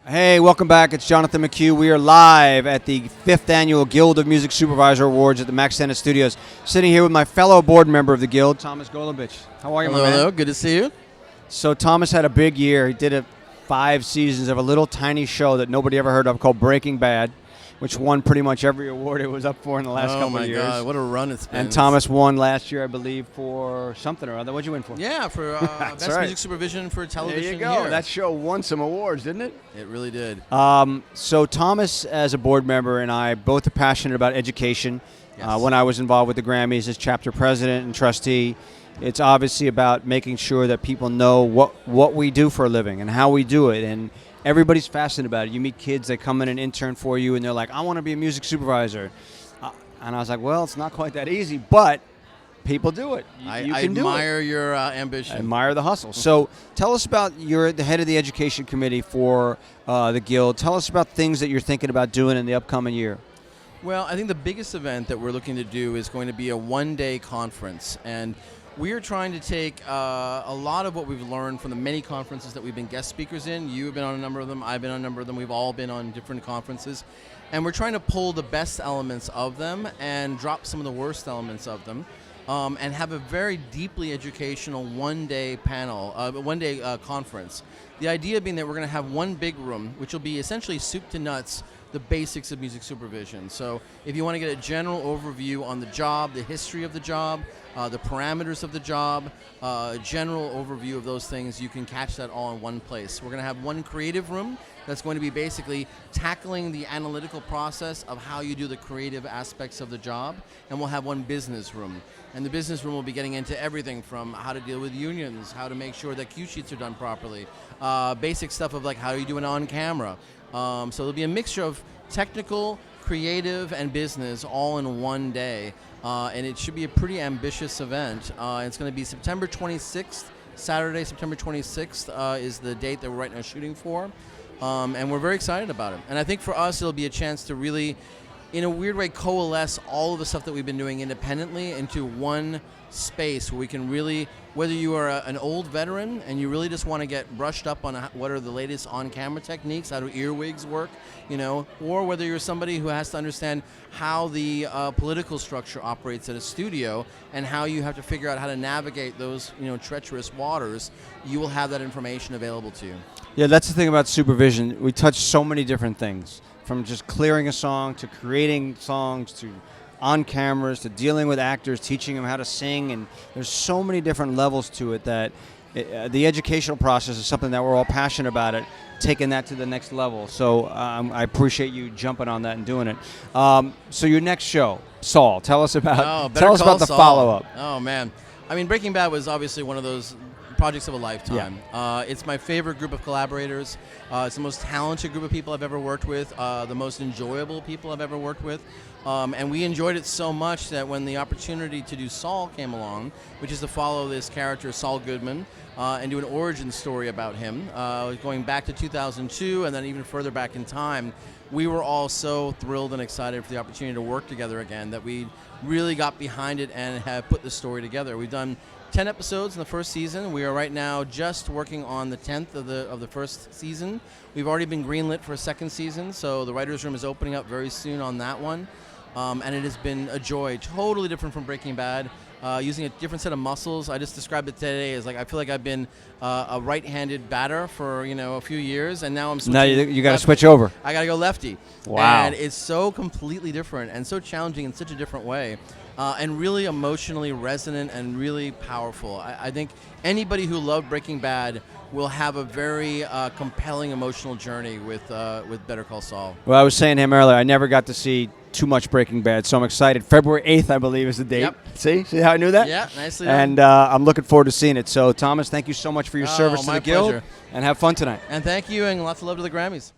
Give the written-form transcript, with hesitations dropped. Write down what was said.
Hey, welcome back. It's Jonathan McHugh. We are live at the 5th Annual Guild of Music Supervisor Awards at the Max Senate Studios. Sitting here with my fellow board member of the Guild, Thomas Golubic. How are you, my man? Hello, good to see you. So Thomas had a big year. He did 5 seasons of a little tiny show that nobody ever heard of called Breaking Bad, which won pretty much every award it was up for in the last couple of years. Oh, my God. What a run it's been. And Thomas won last year, I believe, for something or other. What'd you win for? Yeah, for Best right. Music Supervision for Television. There you go. Year. That show won some awards, didn't it? It really did. So Thomas, as a board member, and I both are passionate about education. Yes. When I was involved with the Grammys as chapter president and trustee, it's obviously about making sure that people know what we do for a living and how we do it. And everybody's fascinated about it. You meet kids that come in and intern for you, and they're like, I want to be a music supervisor. And I was like, well, it's not quite that easy, but people do it. I can do it. admire your ambition. I admire the hustle. So tell us about, you're the head of the education committee for the Guild. Tell us about things that you're thinking about doing in the upcoming year. Well, I think the biggest event that we're looking to do is going to be a one-day conference. And we are trying to take a lot of what we've learned from the many conferences that we've been guest speakers in. You've been on a number of them. I've been on a number of them. We've all been on different conferences. And we're trying to pull the best elements of them and drop some of the worst elements of them. And have a very deeply educational one-day panel, one-day conference. The idea being that we're going to have one big room, which will be essentially soup to nuts, the basics of music supervision. So if you want to get a general overview on the job, the history of the job, the parameters of the job, a general overview of those things, you can catch that all in one place. We're going to have one creative room that's going to be basically tackling the analytical process of how you do the creative aspects of the job, and we'll have one business room. And the business room will be getting into everything from how to deal with unions, how to make sure that cue sheets are done properly, basic stuff of like how you do it on camera. So there'll be a mixture of technical, creative, and business all in one day. And it should be a pretty ambitious event. It's going to be September 26th, Saturday, September 26th is the date that we're right now shooting for. And we're very excited about it. And I think for us, it'll be a chance to really, in a weird way, coalesce all of the stuff that we've been doing independently into one space where we can really, whether you are an old veteran and you really just want to get brushed up on what are the latest on-camera techniques, how do earwigs work, or whether you're somebody who has to understand how the political structure operates at a studio and how you have to figure out how to navigate those, treacherous waters, you will have that information available to you. Yeah, that's the thing about supervision. We touch so many different things, from just clearing a song to creating songs to on cameras to dealing with actors, teaching them how to sing, and there's so many different levels to it that the educational process is something that we're all passionate about it, taking that to the next level. So I appreciate you jumping on that and doing it. So your next show, Saul, tell us about the follow-up. Oh, man. I mean, Breaking Bad was obviously one of those projects of a lifetime. Yeah. It's my favorite group of collaborators. It's the most talented group of people I've ever worked with, the most enjoyable people I've ever worked with. And we enjoyed it so much that when the opportunity to do Saul came along, which is to follow this character, Saul Goodman, and do an origin story about him, going back to 2002 and then even further back in time, we were all so thrilled and excited for the opportunity to work together again that we really got behind it and have put the story together. We've done 10 episodes in the first season. We are right now just working on the 10th of the first season. We've already been greenlit for a second season, so the writer's room is opening up very soon on that one. And it has been a joy, totally different from Breaking Bad, using a different set of muscles. I just described it today as like I feel like I've been a right-handed batter for a few years, and now I'm switching. Now you got to switch over. I got to go lefty. Wow! And it's so completely different and so challenging in such a different way, and really emotionally resonant and really powerful. I think anybody who loved Breaking Bad will have a very compelling emotional journey with Better Call Saul. Well, I was saying to him earlier, I never got to see too much Breaking Bad, so I'm excited. February 8th, I believe, is the date. Yep. See how I knew that? Yeah, nicely done. And I'm looking forward to seeing it. So, Thomas, thank you so much for your service to the Guild, pleasure. and have fun tonight. And thank you, and lots of love to the Grammys.